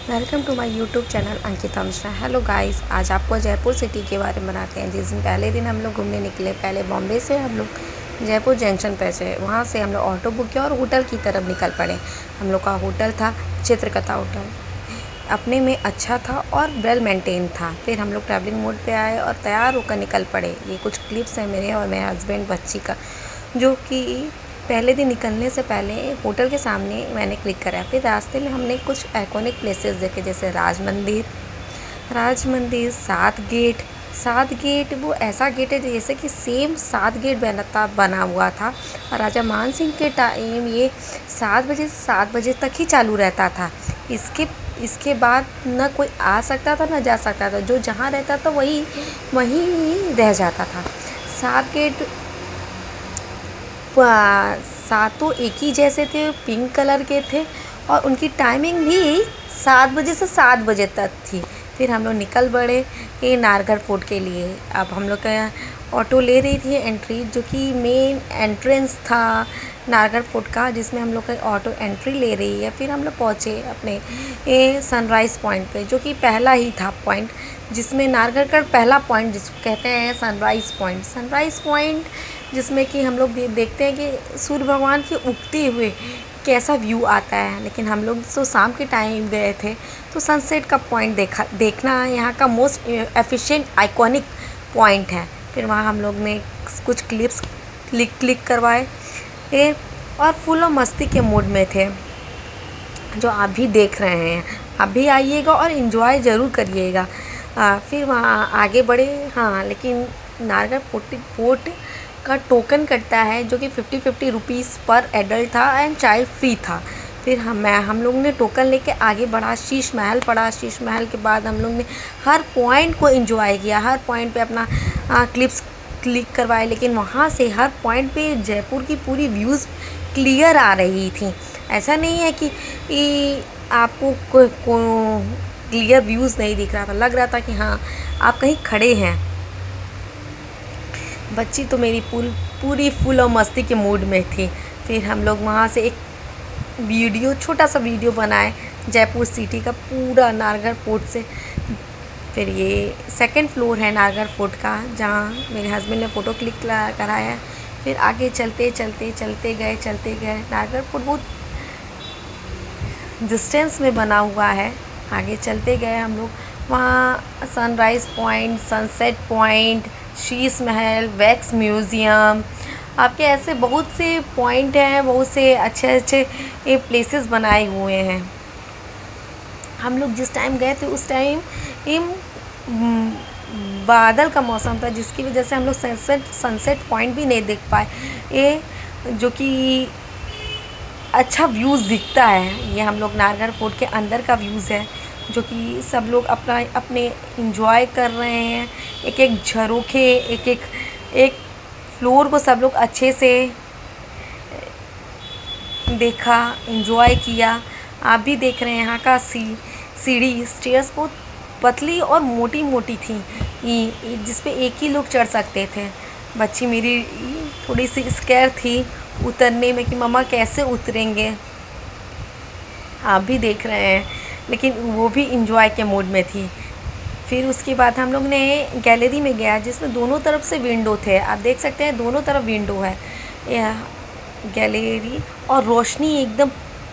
Welcome to my YouTube channel Ankita Mishra. Hello guys, आज आपको Jaipur city के बारे में बताते हैं। जिस दिन पहले दिन हम लोग घूमने निकले, पहले बॉम्बे से हम लोग जयपुर जंक्शन पहुँचे। वहाँ से हम लोग ऑटो बुक किया और होटल की तरफ निकल पड़े। हम लोग का होटल था चित्रकथा होटल, अपने में अच्छा था और वेल मेंटेन था। फिर हम लोग ट्रैवलिंग मोड पे आए और तैयार होकर निकल पड़े। ये कुछ क्लिप्स हैं मेरे और मेरे हस्बैंड बच्ची का, जो कि पहले दिन निकलने से पहले होटल के सामने मैंने क्लिक करा। फिर रास्ते में हमने कुछ आइकॉनिक प्लेसेस देखे, जैसे राज मंदिर, सात गेट वो ऐसा गेट है जैसे कि सेम 7 गेट बना हुआ था। और राजा मान सिंह के टाइम ये 7 बजे से 7 बजे तक ही चालू रहता था। इसके बाद न कोई आ सकता था न जा सकता था। जो जहाँ रहता था वहीं रह जाता था। 7 गेट सातों एक ही जैसे थे, पिंक कलर के थे और उनकी टाइमिंग भी 7 बजे से 7 बजे तक थी। फिर हम लोग निकल पड़े ये नारगढ़ फोर्ट के लिए। अब हम लोग का ऑटो ले रही थी एंट्री, जो कि मेन एंट्रेंस था नारगढ़ फोर्ट का, जिसमें हम लोग का ऑटो एंट्री ले रही है। फिर हम लोग पहुँचे अपने सनराइज़ पॉइंट पे, जो कि पहला ही था पॉइंट, जिसमें नारगढ़ का पहला पॉइंट जिसको कहते हैं सनराइज़ पॉइंट, जिसमें कि हम लोग देखते हैं कि सूर्य भगवान के उगते हुए कैसा व्यू आता है। लेकिन हम लोग तो शाम के टाइम गए थे, तो सनसेट का पॉइंट देखना यहाँ का मोस्ट एफिशिएंट आइकॉनिक पॉइंट है। फिर वहाँ हम लोग ने कुछ क्लिप्स क्लिक करवाए और फुल ऑफ मस्ती के मूड में थे, जो आप भी देख रहे हैं। आप भी आइएगा और इन्जॉय ज़रूर करिएगा। फिर वहाँ आगे बढ़े। हाँ, लेकिन नारगढ़ फोर्ट का टोकन कटता है, जो कि 50 रुपीज़ पर एडल्ट था एंड चाइल्ड फ्री था। फिर हम लोग ने टोकन लेके आगे बढ़ा। शीश महल पड़ा। शीश महल के बाद हम लोग ने हर पॉइंट को एंजॉय किया, हर पॉइंट पे अपना क्लिप्स क्लिक करवाए। लेकिन वहाँ से हर पॉइंट पे जयपुर की पूरी व्यूज़ क्लियर आ रही थी। ऐसा नहीं है कि आपको क्लियर व्यूज़ नहीं दिख रहा था, लग रहा था कि हाँ आप कहीं खड़े हैं। बच्ची तो मेरी पूरी फुल और मस्ती के मूड में थी। फिर हम लोग वहाँ से एक छोटा सा वीडियो बनाए जयपुर सिटी का, पूरा नारगढ़ फोर्ट से। फिर ये 2nd फ्लोर है नारगढ़ फोर्ट का, जहाँ मेरे हस्बैंड ने फ़ोटो क्लिक कराया। फिर आगे चलते गए। नारगढ़ फोर्ट बहुत डिस्टेंस में बना हुआ है। आगे चलते गए हम लोग। वहाँ sunrise point, sunset point, Sheesh Mahal, wax museum, आपके ऐसे बहुत से पॉइंट हैं, बहुत से अच्छे ये प्लेसेस बनाए हुए हैं। हम लोग जिस टाइम गए थे उस टाइम बादल का मौसम था, जिसकी वजह से हम लोग सनसेट पॉइंट भी नहीं देख पाए, जो कि अच्छा व्यूज़ दिखता है। ये हम लोग नारगढ़ फोर्ट के अंदर का व्यूज़ है, जो कि सब लोग अपने इंजॉय कर रहे हैं। एक झरोखे, एक फ्लोर को सब लोग अच्छे से देखा, इंजॉय किया। आप भी देख रहे हैं यहाँ का स्टेयर्स बहुत पतली और मोटी थी, जिस पे एक ही लोग चढ़ सकते थे। बच्ची मेरी थोड़ी सी स्कैर थी उतरने में कि मम्मा कैसे उतरेंगे। आप भी देख रहे हैं, लेकिन वो भी इंजॉय के मूड में थी। फिर उसके बाद हम लोग ने गैलरी में गया, जिसमें दोनों तरफ से विंडो थे। आप देख सकते हैं दोनों तरफ विंडो है गैलरी, और रोशनी एकदम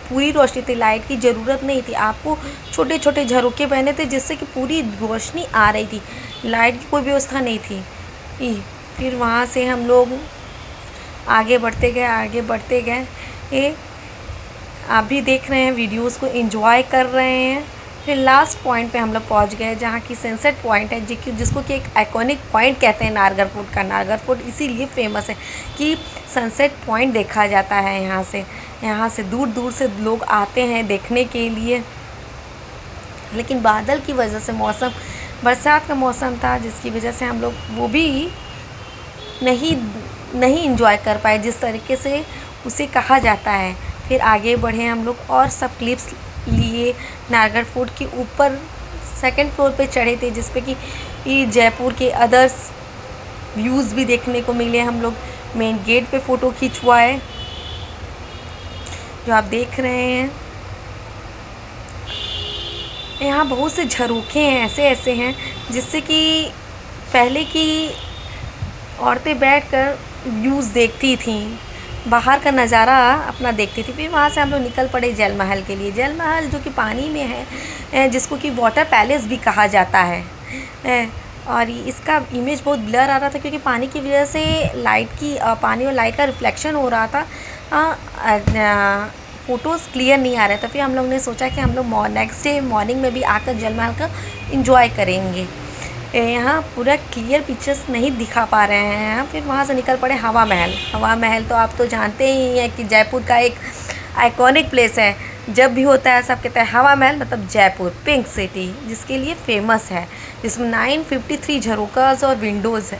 पूरी रोशनी थी। लाइट की ज़रूरत नहीं थी। आपको छोटे छोटे झरोखे बने थे, जिससे कि पूरी रोशनी आ रही थी। लाइट की कोई व्यवस्था नहीं थी। फिर वहाँ से हम लोग आगे बढ़ते गए। आप भी देख रहे हैं, वीडियोस को एंजॉय कर रहे हैं। फिर लास्ट पॉइंट पे हम लोग पहुँच गए, जहाँ की सनसेट पॉइंट है, जिसको कि एक आइकॉनिक पॉइंट कहते हैं नारगढ़ फोर्ट का। नारगढ़ फोर्ट इसीलिए फेमस है कि सनसेट पॉइंट देखा जाता है यहाँ से दूर से लोग आते हैं देखने के लिए। लेकिन बादल की वजह से बरसात का मौसम था, जिसकी वजह से हम लोग वो भी नहीं इंजॉय कर पाए जिस तरीके से उसे कहा जाता है। फिर आगे बढ़े हम लोग और सब क्लिप्स लिए। नारगढ़ फोर्ट के ऊपर 2nd फ्लोर पे चढ़े थे, जिस पे कि जयपुर के अदर्स व्यूज़ भी देखने को मिले। हम लोग मेन गेट पे फ़ोटो खिंचवाए, जो आप देख रहे हैं। यहाँ बहुत से झरोखे हैं, ऐसे ऐसे हैं जिससे कि पहले की औरतें बैठकर व्यूज़ देखती थीं, बाहर का नज़ारा अपना देखती थी। फिर वहाँ से हम लोग निकल पड़े जल महल के लिए। जल महल जो कि पानी में है, जिसको कि वाटर पैलेस भी कहा जाता है। और इसका इमेज बहुत ब्लर आ रहा था क्योंकि पानी की वजह से लाइट की पानी और लाइट का रिफ्लेक्शन हो रहा था। फ़ोटोज़ क्लियर नहीं आ रहे थे। फिर हम लोग ने सोचा कि हम लोग नेक्स्ट डे मॉर्निंग में भी आकर जल महल का इंजॉय करेंगे। यहाँ पूरा क्लियर पिक्चर्स नहीं दिखा पा रहे हैं। फिर वहाँ से निकल पड़े हवा महल। हवा महल तो आप तो जानते ही हैं कि जयपुर का एक आइकॉनिक प्लेस है। जब भी होता है सब कहते हैं हवा महल मतलब जयपुर पिंक सिटी, जिसके लिए फेमस है, जिसमें 953 झरोकास और विंडोज़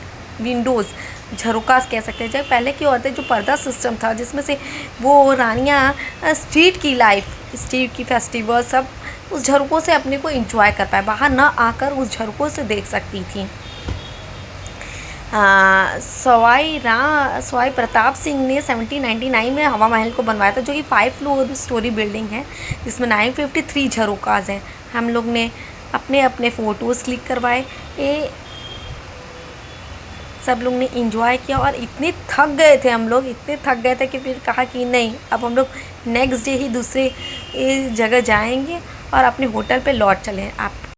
झरोकास कह सकते हैं। जब पहले की औरतें जो पर्दा सिस्टम था जिसमें से वो रानियाँ स्ट्रीट की लाइफ, स्ट्रीट की फेस्टिवल सब उस झरोकों से अपने को एंजॉय कर पाए, बाहर ना आकर उस झरोकों से देख सकती थी। सवाई प्रताप सिंह ने 1799 में हवा महल को बनवाया था, जो कि 5 फ्लोर स्टोरी बिल्डिंग है जिसमें 953 झरोकास हैं। हम लोग ने अपने अपने फ़ोटोज़ क्लिक करवाए, सब लोग ने एंजॉय किया और इतने थक गए थे हम लोग, इतने थक गए थे कि फिर कहा कि नहीं, अब हम लोग नेक्स्ट डे ही दूसरे जगह जाएंगे और अपने होटल पे लौट चले। आप